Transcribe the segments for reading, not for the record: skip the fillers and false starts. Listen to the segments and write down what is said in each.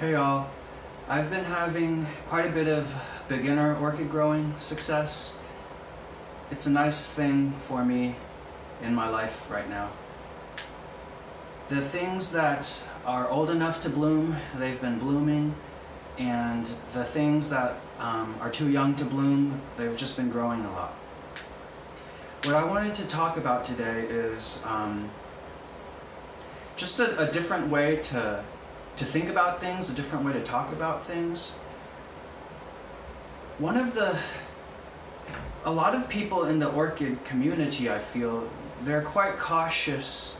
Hey y'all, I've been having quite a bit of beginner orchid growing success. It's a nice thing for me in my life right now. The things that are old enough to bloom, they've been blooming, and the things that are too young to bloom, they've just been growing a lot. What I wanted to talk about today is just a different way to think about things, a different way to talk about things. A lot of people in the orchid community, I feel, they're quite cautious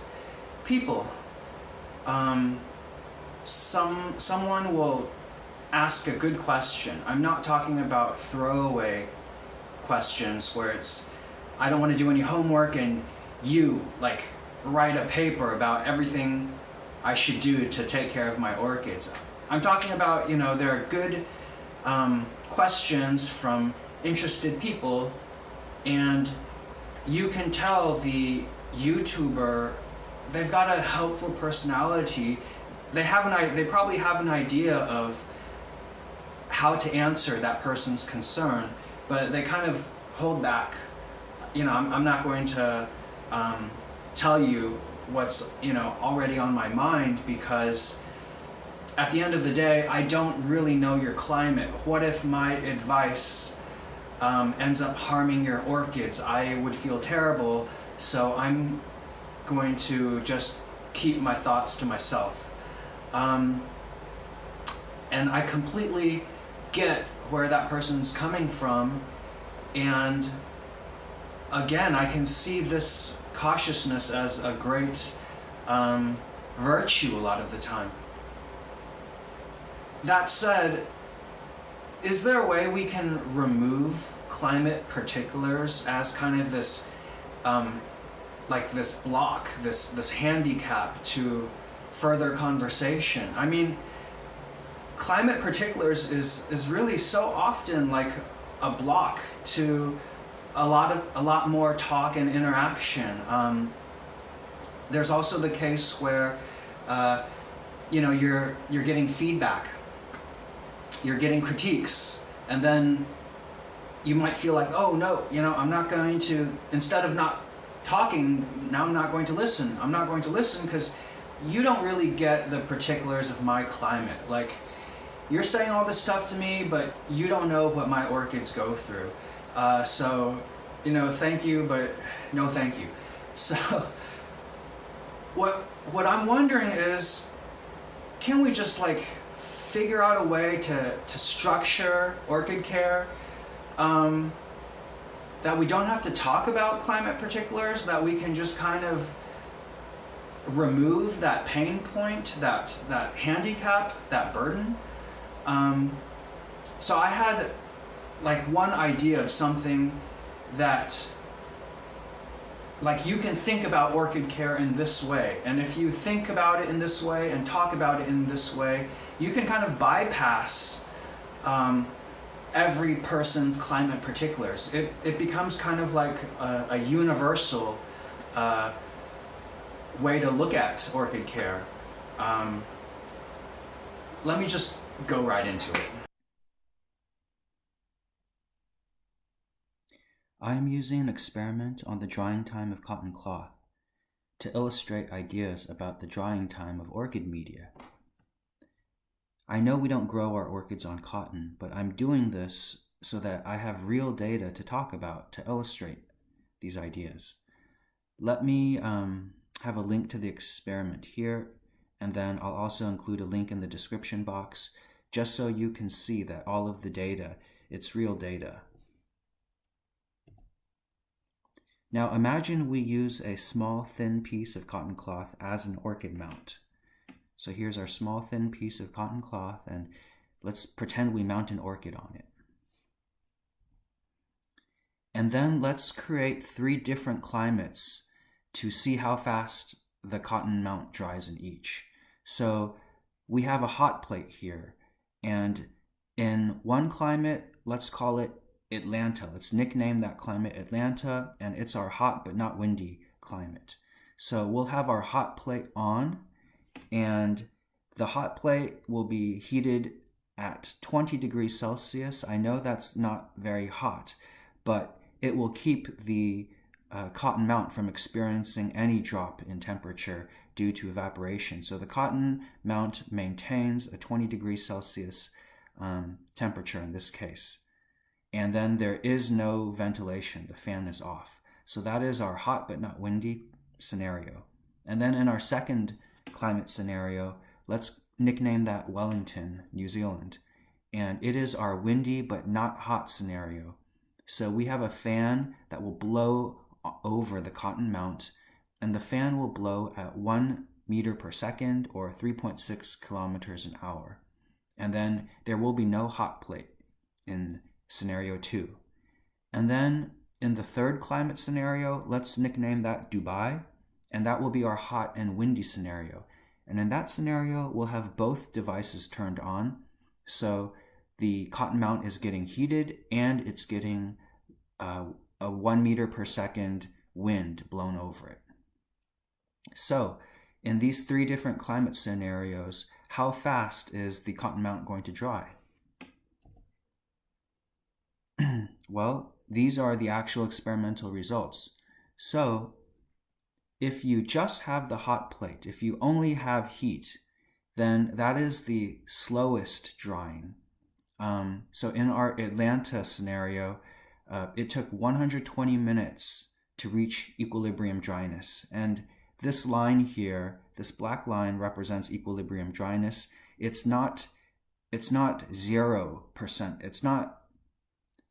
people. Someone will ask a good question. I'm not talking about throwaway questions where it's, I don't want to do any homework and you write a paper about everything I should do to take care of my orchids. I'm talking about, there are good questions from interested people, and you can tell the YouTuber, they've got a helpful personality. They probably have an idea of how to answer that person's concern, but they kind of hold back. I'm not going to tell you what's already on my mind, because at the end of the day, I don't really know your climate. What if my advice ends up harming your orchids? I would feel terrible, so I'm going to just keep my thoughts to myself. And I completely get where that person's coming from, and again, I can see this cautiousness as a great virtue a lot of the time. That said, is there a way we can remove climate particulars as kind of this this block, this handicap to further conversation? I mean, climate particulars is really so often like a block to a lot more talk and interaction. There's also the case where you're getting feedback, you're getting critiques, and then you might feel like, oh no, I'm not going to, instead of not talking, now I'm not going to listen. I'm not going to listen because you don't really get the particulars of my climate. Like, you're saying all this stuff to me, but you don't know what my orchids go through. So, thank you, but no thank you. So, what I'm wondering is, can we just figure out a way to structure orchid care that we don't have to talk about climate particulars, that we can just kind of remove that pain point, that handicap, that burden? So I had one idea of something that you can think about orchid care in this way, and if you think about it in this way and talk about it in this way, you can kind of bypass every person's climate particulars. It becomes kind of like a universal way to look at orchid care. Let me just go right into it. I am using an experiment on the drying time of cotton cloth to illustrate ideas about the drying time of orchid media. I know we don't grow our orchids on cotton, but I'm doing this so that I have real data to talk about to illustrate these ideas. Let me have a link to the experiment here, and then I'll also include a link in the description box, just so you can see that all of the data, it's real data. Now imagine we use a small thin piece of cotton cloth as an orchid mount. So here's our small thin piece of cotton cloth, and let's pretend we mount an orchid on it. And then let's create 3 different climates to see how fast the cotton mount dries in each. So we have a hot plate here, and in one climate, let's call it Atlanta. Let's nickname that climate Atlanta, and it's our hot but not windy climate. So we'll have our hot plate on, and the hot plate will be heated at 20 degrees Celsius. I know that's not very hot, but it will keep the cotton mount from experiencing any drop in temperature due to evaporation. So the cotton mount maintains a 20 degrees Celsius temperature in this case. And then there is no ventilation. The fan is off. So that is our hot but not windy scenario. And then in our second climate scenario, let's nickname that Wellington, New Zealand. And it is our windy but not hot scenario. So we have a fan that will blow over the cotton mount, and the fan will blow at 1 meter per second or 3.6 kilometers an hour. And then there will be no hot plate in scenario 2. And then in the third climate scenario, let's nickname that Dubai, and that will be our hot and windy scenario. And in that scenario, we'll have both devices turned on. So the cotton mount is getting heated and it's getting a 1 meter per second wind blown over it. So in these three different climate scenarios, how fast is the cotton mount going to dry? Well, these are the actual experimental results. So if you just have the hot plate, if you only have heat, then that is the slowest drying. So in our Atlanta scenario, it took 120 minutes to reach equilibrium dryness. And this line here, this black line, represents equilibrium dryness. It's not 0%.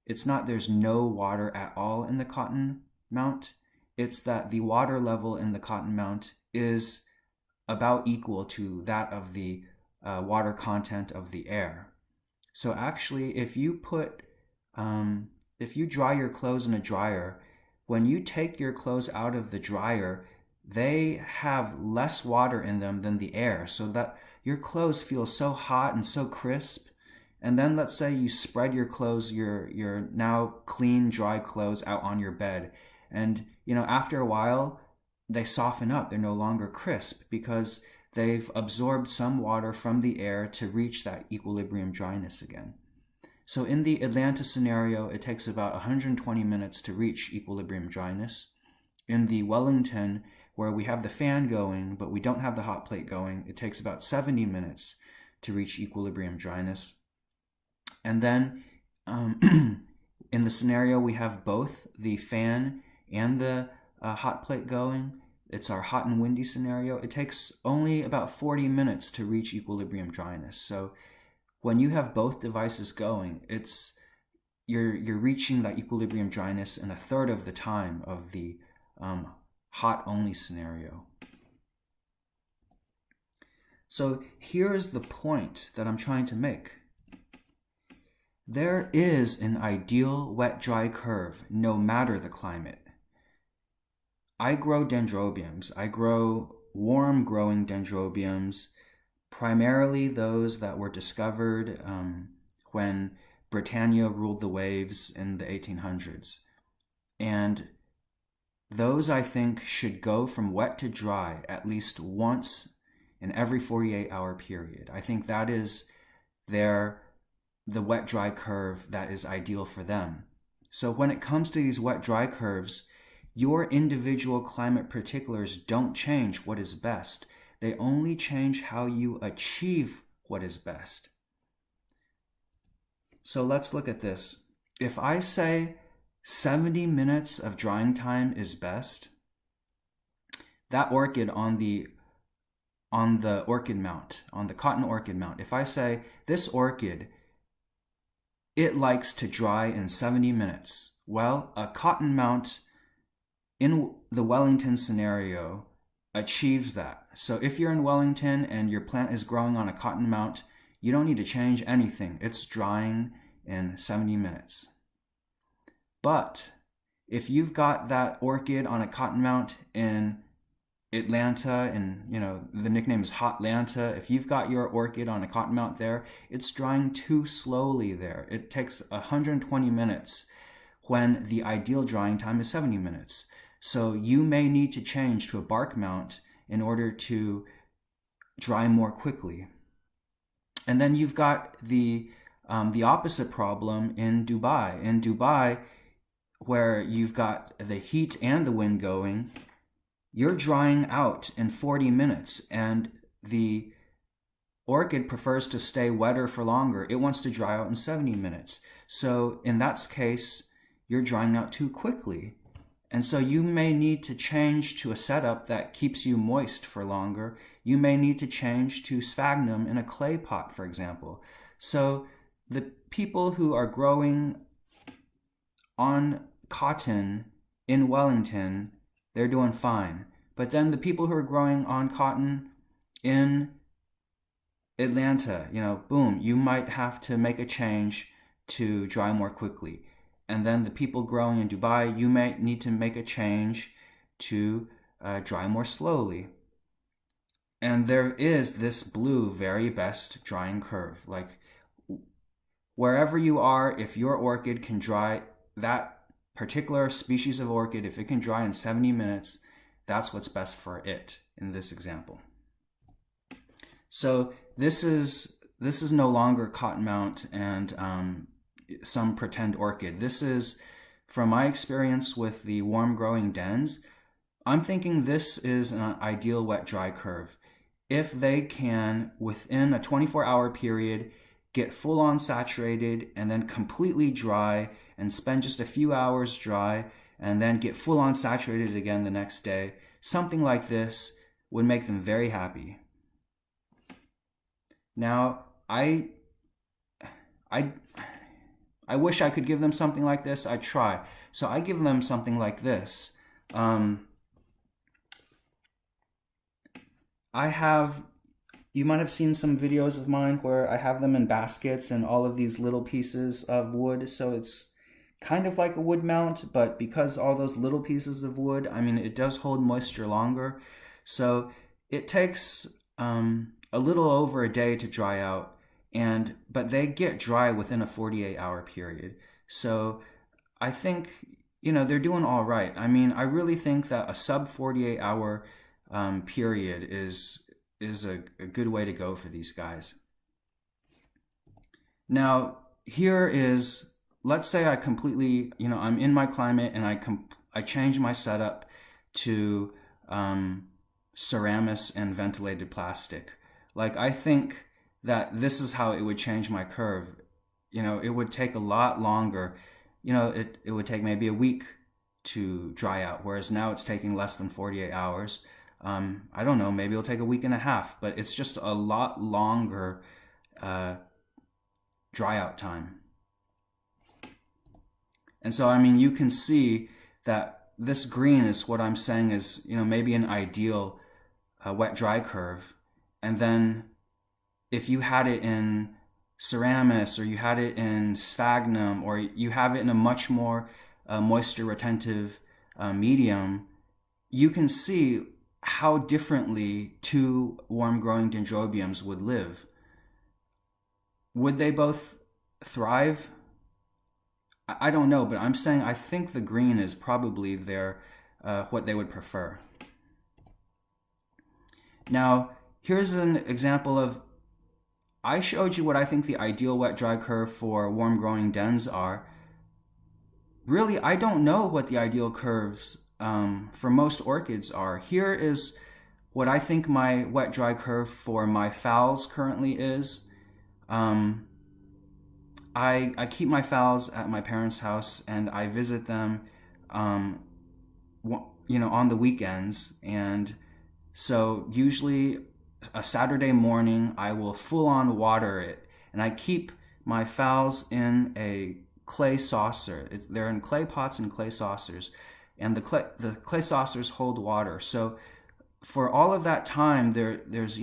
It's not there's no water at all in the cotton mount. It's that the water level in the cotton mount is about equal to that of the water content of the air. So actually, if you dry your clothes in a dryer, when you take your clothes out of the dryer, they have less water in them than the air, so that your clothes feel so hot and so crisp. And then let's say you spread your clothes, your now clean, dry clothes out on your bed. And, after a while, they soften up. They're no longer crisp because they've absorbed some water from the air to reach that equilibrium dryness again. So in the Atlanta scenario, it takes about 120 minutes to reach equilibrium dryness. In the Wellington, where we have the fan going, but we don't have the hot plate going, it takes about 70 minutes to reach equilibrium dryness. And then in the scenario, we have both the fan and the hot plate going. It's our hot and windy scenario. It takes only about 40 minutes to reach equilibrium dryness. So when you have both devices going, you're reaching that equilibrium dryness in a third of the time of the hot only scenario. So here is the point that I'm trying to make. There is an ideal wet-dry curve no matter the climate. I grow dendrobiums. I grow warm-growing dendrobiums, primarily those that were discovered when Britannia ruled the waves in the 1800s. And those, I think, should go from wet to dry at least once in every 48-hour period. I think that is the wet-dry curve that is ideal for them. So when it comes to these wet-dry curves, your individual climate particulars don't change what is best. They only change how you achieve what is best. So let's look at this. If I say 70 minutes of drying time is best, that orchid on the orchid mount, on the cotton orchid mount, if I say this orchid, it likes to dry in 70 minutes. Well, a cotton mount in the Wellington scenario achieves that. So if you're in Wellington and your plant is growing on a cotton mount, you don't need to change anything. It's drying in 70 minutes. But if you've got that orchid on a cotton mount in Atlanta, and the nickname is Hotlanta, if you've got your orchid on a cotton mount there, it's drying too slowly there. It takes 120 minutes when the ideal drying time is 70 minutes. So you may need to change to a bark mount in order to dry more quickly. And then you've got the opposite problem in Dubai. In Dubai, where you've got the heat and the wind going, you're drying out in 40 minutes, and the orchid prefers to stay wetter for longer. It wants to dry out in 70 minutes. So in that case, you're drying out too quickly. And so you may need to change to a setup that keeps you moist for longer. You may need to change to sphagnum in a clay pot, for example. So the people who are growing on cotton in Wellington, they're doing fine. But then the people who are growing on cotton in Atlanta, boom, you might have to make a change to dry more quickly. And then the people growing in Dubai, you may need to make a change to dry more slowly. And there is this blue very best drying curve. Like wherever you are, if your orchid can dry, that particular species of orchid, if it can dry in 70 minutes, that's what's best for it in this example. So this is no longer cottonmouth and some pretend orchid. This is, from my experience with the warm growing dens, I'm thinking this is an ideal wet-dry curve. If they can, within a 24-hour period, get full-on saturated and then completely dry and spend just a few hours dry and then get full-on saturated again the next day, something like this would make them very happy. Now, I wish I could give them something like this. I try. So I give them something like this. You might have seen some videos of mine where I have them in baskets and all of these little pieces of wood. So it's kind of like a wood mount, but because all those little pieces of wood, it does hold moisture longer. So it takes a little over a day to dry out. But they get dry within a 48-hour period. So I think, they're doing all right. I really think that a sub 48-hour period is a good way to go for these guys. Now, here is, let's say I completely, I'm in my climate and I change my setup to Ceramis and ventilated plastic. Like, I think that this is how it would change my curve. It would take a lot longer. It would take maybe a week to dry out, whereas now it's taking less than 48 hours. I don't know, maybe it'll take a week and a half, but it's just a lot longer dry out time. And so, you can see that this green is what I'm saying is, maybe an ideal wet-dry curve. And then if you had it in Ceramis, or you had it in sphagnum, or you have it in a much more moisture retentive medium, you can see how differently two warm growing dendrobiums would live. Would they both thrive? I don't know, but I'm saying I think the green is probably what they would prefer. Now, here's an example of, I showed you what I think the ideal wet-dry curve for warm growing dens are. Really, I don't know what the ideal curves for most orchids are. Here is what I think my wet-dry curve for my phals currently is. I keep my phals at my parents' house and I visit them, on the weekends. And so usually a Saturday morning, I will full-on water it, and I keep my phals in a clay saucer. They're in clay pots and clay saucers, and the clay saucers hold water. So for all of that time, there's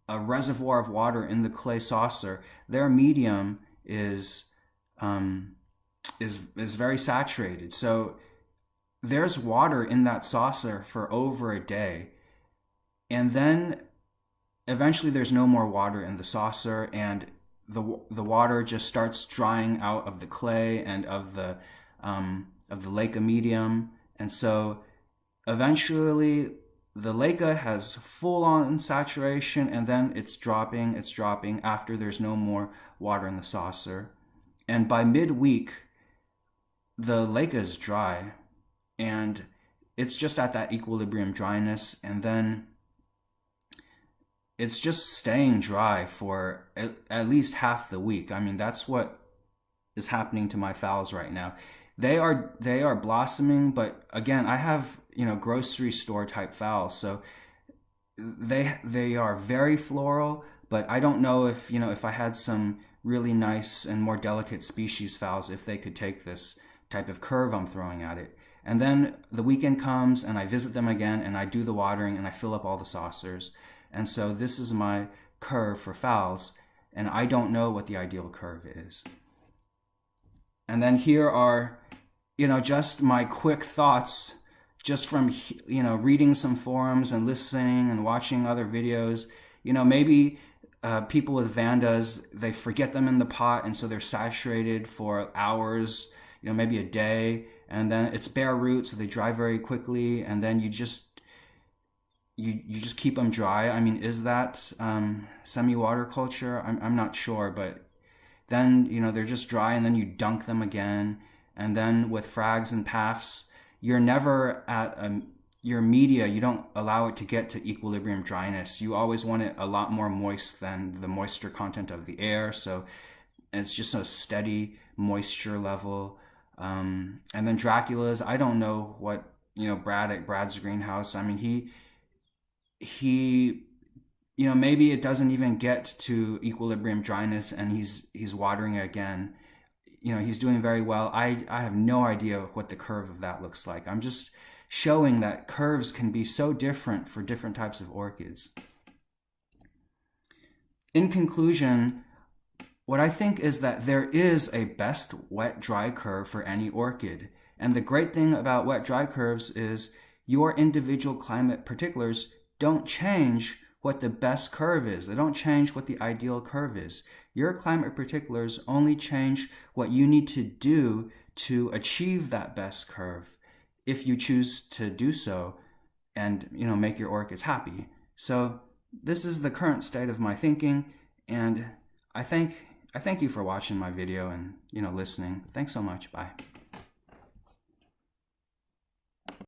a reservoir of water in the clay saucer. Their medium is very saturated. So there's water in that saucer for over a day, and then eventually there's no more water in the saucer, and the water just starts drying out of the clay and of the leca medium. And so eventually the Leica has full on saturation, and then it's dropping after there's no more water in the saucer. And by midweek, the Leica is dry, and it's just at that equilibrium dryness, and then it's just staying dry for at least half the week. I mean, that's what is happening to my phals right now. They are blossoming, but again, I have, grocery store type phals, so they are very floral, but I don't know if I had some really nice and more delicate species phals, if they could take this type of curve I'm throwing at it. And then the weekend comes and I visit them again and I do the watering and I fill up all the saucers. And so this is my curve for phals, and I don't know what the ideal curve is. And then here are, just my quick thoughts just from, reading some forums and listening and watching other videos. Maybe people with Vandas, they forget them in the pot, and so they're saturated for hours, maybe a day, and then it's bare root, so they dry very quickly, and then you just keep them dry. I mean, is that semi-water culture? I'm not sure, but then, they're just dry, and then you dunk them again. And then with frags and PAFs, you're never at your media, you don't allow it to get to equilibrium dryness. You always want it a lot more moist than the moisture content of the air. So it's just a steady moisture level. And then Draculas, I don't know what, Brad at Brad's greenhouse, I mean, he maybe it doesn't even get to equilibrium dryness and he's watering it again. He's doing very well. I have no idea what the curve of that looks like. I'm just showing that curves can be so different for different types of orchids. In conclusion, what I think is that there is a best wet-dry curve for any orchid. And the great thing about wet-dry curves is your individual climate particulars don't change what the best curve is. They don't change what the ideal curve is. Your climate particulars only change what you need to do to achieve that best curve, if you choose to do so and, make your orchids happy. So this is the current state of my thinking, and I thank you for watching my video and, listening. Thanks so much. Bye.